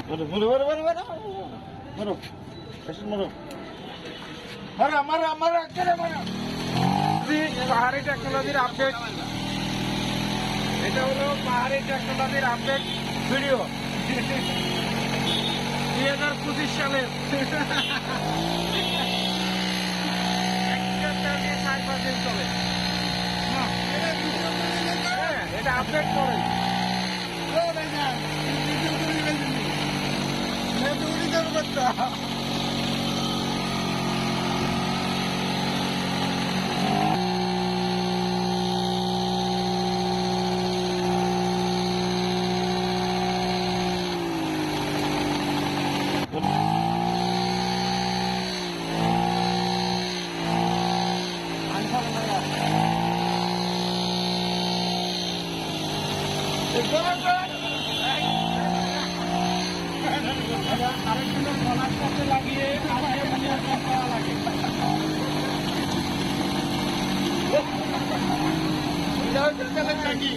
মারো মারো মারো মারো মারো মারো পেশেন্ট মারো মারো মারো মারো কেন মারো পাহাড়ি টেকনোলজির আপডেট এটা হলো পাহাড়ি টেকনোলজির আপডেট ভিডিও 2025 সালের চলে এটা আপডেট করে আরেকজনের গলার কাছে লাগিয়ে লাগে এটা হচ্ছে তেলের ট্যাঙ্কি।